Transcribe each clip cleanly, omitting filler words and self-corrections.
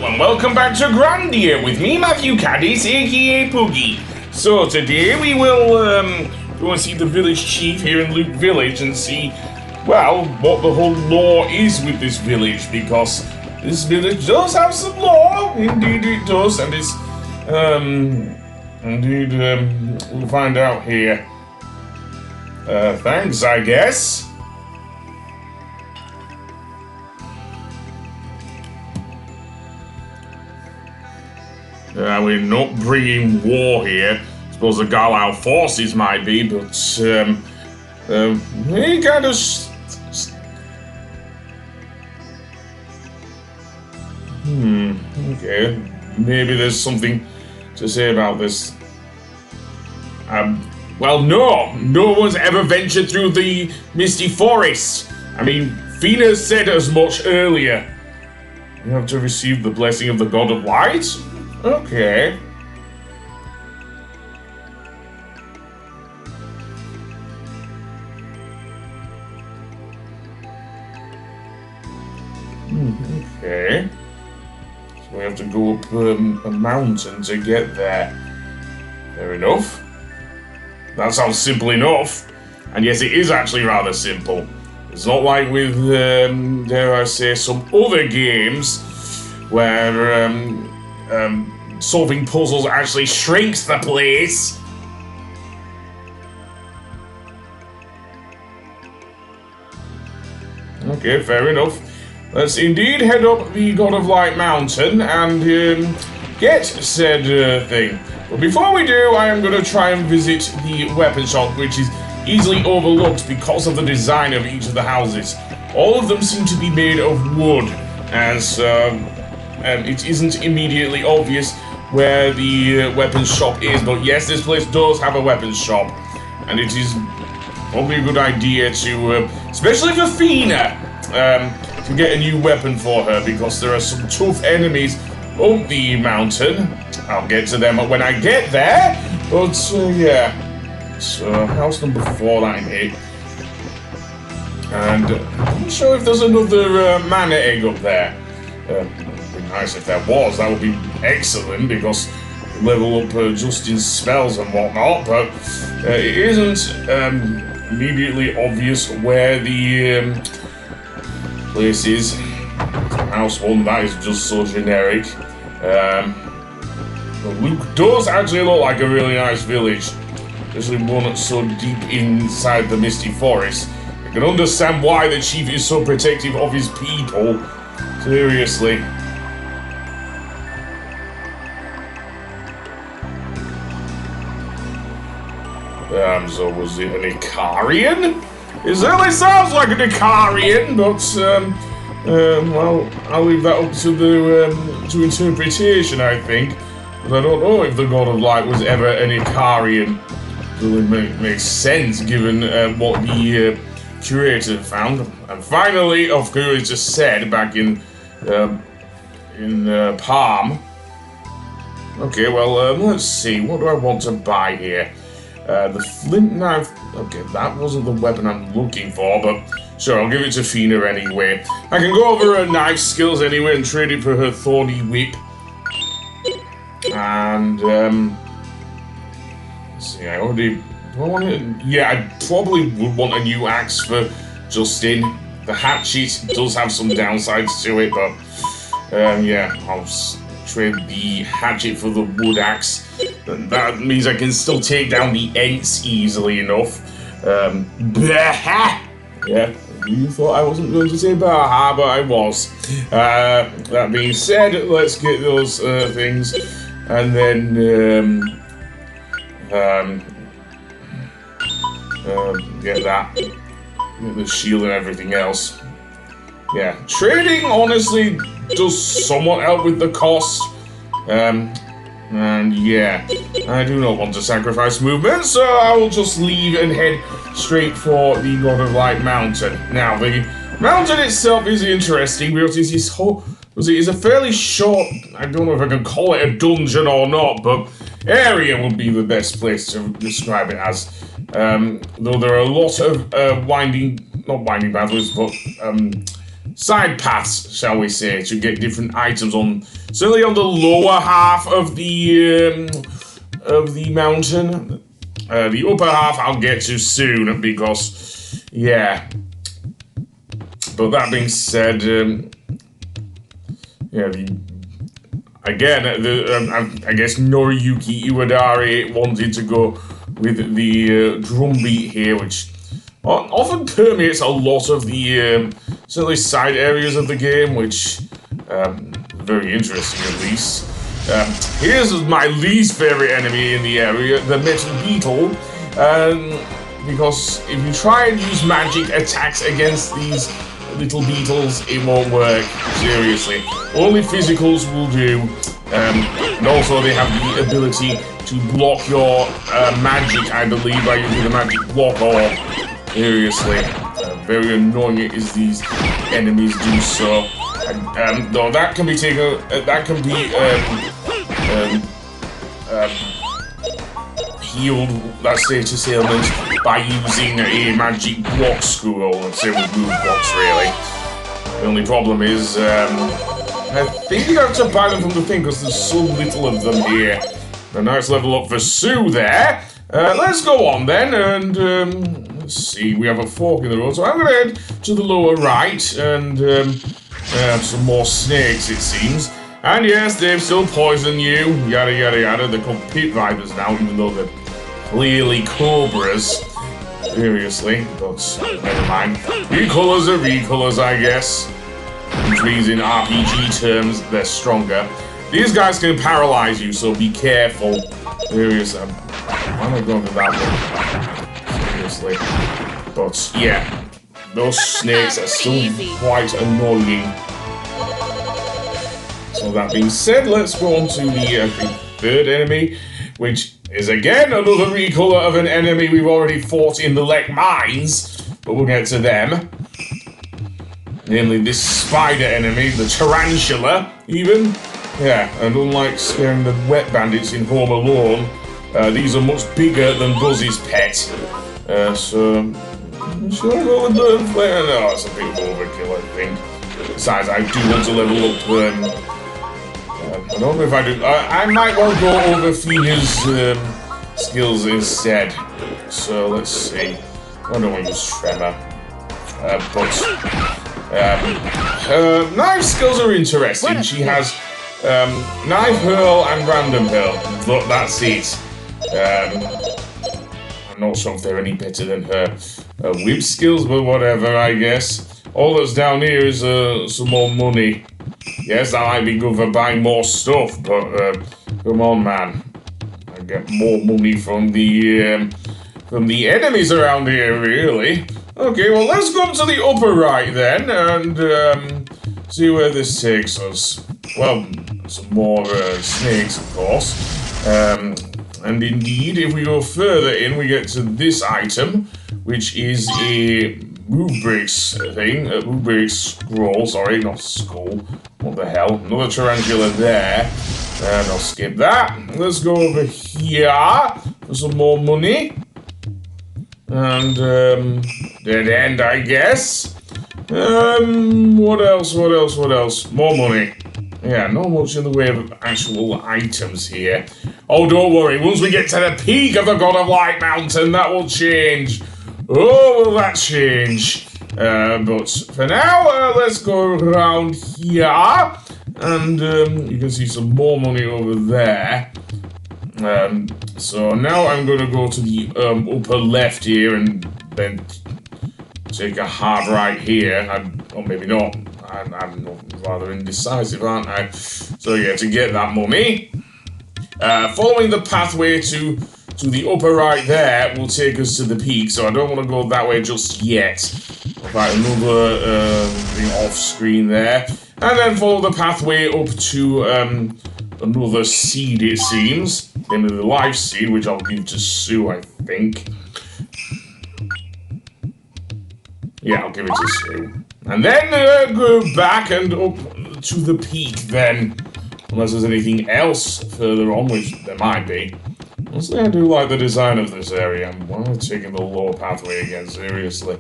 and welcome back to Grandia with me, Matthew Caddis, aka Poogie. So today we will go and see the village chief here in Luc Village and see, well, what the whole law is with this village, because this village does have some law, indeed it does, and it's, we'll find out here. Thanks, I guess. We're not bringing war here. I suppose the Galal forces might be, but we kind of. Okay. Maybe there's something to say about this. Well, no one's ever ventured through the Misty Forest. I mean, Fina said as much earlier. You have to receive the blessing of the God of Light? Okay. Okay. So we have to go up a mountain to get there. Fair enough. That sounds simple enough. And yes, it is actually rather simple. It's not like with, dare I say, some other games where, solving puzzles actually shrinks the place. Okay, fair enough. Let's indeed head up the God of Light Mountain and get said thing. But before we do, I am going to try and visit the weapon shop, which is easily overlooked because of the design of each of the houses. All of them seem to be made of wood, as it isn't immediately obvious where the weapons shop is, but yes, this place does have a weapons shop, and it is probably a good idea to, especially for Fina, to get a new weapon for her, because there are some tough enemies up the mountain. I'll get to them when I get there, but yeah. So, house number 4 that I hit. And I'm not sure if there's another mana egg up there. Nice if there was, that would be excellent, because level up Justin's spells and whatnot, but it isn't immediately obvious where the place is. House 1, that is just so generic. Luke does actually look like a really nice village, especially one that's so deep inside the Misty Forest. I can understand why the chief is so protective of his people. Seriously. So was it an Icarian? It certainly sounds like an Icarian, but, well, I'll leave that up to the, to interpretation, I think. But I don't know if the God of Light was ever an Icarian. It really makes sense, given, what the, curator found. And finally, of course, just said back in Palm. Okay, well, let's see, what do I want to buy here? The flint knife, okay, that wasn't the weapon I'm looking for, but sure, I'll give it to Fina anyway. I can go over her knife skills anyway and trade it for her thorny whip. And, let's see, I already, do I want to, yeah, I probably would want a new axe for Justin. The hatchet does have some downsides to it, but, yeah, I'll trade the hatchet for the wood axe. That means I can still take down the Ents easily enough. Yeah, you thought I wasn't going to say baha, but I was. That being said, let's get those things, and then get that, get the shield and everything else. Yeah, trading honestly does somewhat help with the cost. And yeah, I do not want to sacrifice movement, so I will just leave and head straight for the God of Light Mountain. Now, the mountain itself is interesting because it is a fairly short, I don't know if I can call it a dungeon or not, but area would be the best place to describe it as. Though there are a lot of not winding pathways, but side paths, shall we say, to get different items on, certainly on the lower half of the mountain. The upper half I'll get to soon because, yeah. But that being said, yeah, I guess Noriyuki Iwadari wanted to go with the drum beat here, which often permeates a lot of the certainly side areas of the game, which very interesting at least. Here's my least favorite enemy in the area, the metal beetle, because if you try and use magic attacks against these little beetles, it won't work, seriously. Only physicals will do, and also they have the ability to block your magic, I believe, by using the magic block orb. Seriously, very annoying it is these enemies do so. Though that can be taken, healed, let's say, to ailments by using a magic block scroll, and same with move blocks, really. The only problem is, I think you have to buy them from the thing because there's so little of them here. A nice level up for Sue there. Let's go on then, and let's see, we have a fork in the road, so I'm gonna head to the lower right, and some more snakes, it seems. And yes, they've still poisoned you, yada yada yada. They're called pit vipers now, even though they're clearly cobras. Seriously, but never mind. Recolors are recolors, I guess. Which means in RPG terms, they're stronger. These guys can paralyze you, so be careful. Seriously, why am I going to that one? Seriously. But yeah, those snakes are still quite annoying. So that being said, let's go on to the third enemy, which is again another recolor of an enemy we've already fought in the Lek Mines, but we'll get to them. Namely this spider enemy, the tarantula, even. Yeah, and unlike scaring the wet bandits in Home Alone, these are much bigger than Buzzy's pet. So, should I go with the flare? No, it's a bit of overkill, I think. Besides, I do want to level up, I don't know if I do. I might well go over Fina's skills instead. So, let's see. I don't want to use Tremor. But her knife skills are interesting. She has knife hurl and random hurl, but that's it. I'm not sure if they're any better than her whip skills, but whatever, I guess. All that's down here is some more money. Yes, that might be good for buying more stuff, but come on, man. I get more money from the enemies around here, really. Okay, well, let's go to the upper right then, and see where this takes us. Well, some more snakes, of course. And indeed, if we go further in, we get to this item, which is a move breaks thing. Move breaks scroll, sorry, not skull. What the hell? Another tarantula there. And I'll skip that. Let's go over here for some more money. And, dead end, I guess. What else? More money. Yeah, not much in the way of actual items here. Oh, don't worry. Once we get to the peak of the God of Light Mountain, that will change. Oh, will that change? But for now, let's go around here. And you can see some more money over there. So now I'm going to go to the upper left here and then take a hard right here. Or maybe not. I'm rather indecisive, aren't I? So yeah, to get that money, following the pathway to the upper right there will take us to the peak, so I don't want to go that way just yet. Right, another thing off screen there. And then follow the pathway up to another seed, it seems. Namely the life seed, which I'll give to Sue, I think. Yeah, I'll give it to Sue. And then go back and up to the peak then. Unless there's anything else further on, which there might be. Honestly, I do like the design of this area. Why am I taking the lower pathway again? Seriously.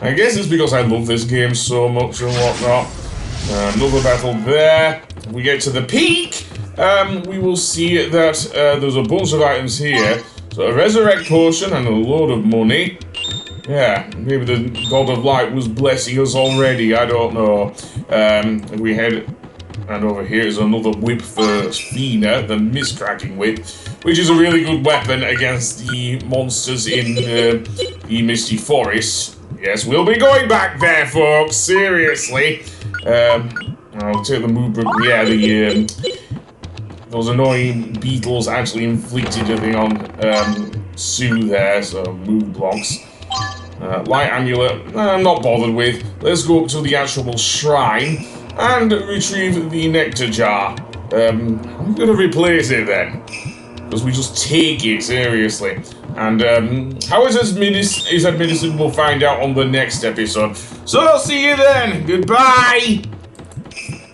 I guess it's because I love this game so much and whatnot. Another battle there. If we get to the peak, we will see that there's a bunch of items here. So a resurrect potion and a load of money. Yeah, maybe the God of Light was blessing us already, I don't know. If we head... And over here is another whip for Fina, the Mist-Cracking Whip, which is a really good weapon against the monsters in the Misty Forest. Yes, we'll be going back there, folks, seriously. I'll take the move, yeah, those annoying beetles actually inflicted a thing on Sue there, so move blocks. Light amulet, I'm not bothered with. Let's go up to the actual shrine and retrieve the nectar jar. I'm gonna replace it then, because we just take it seriously. And how it's administered, we'll find out on the next episode. So I'll see you then. Goodbye.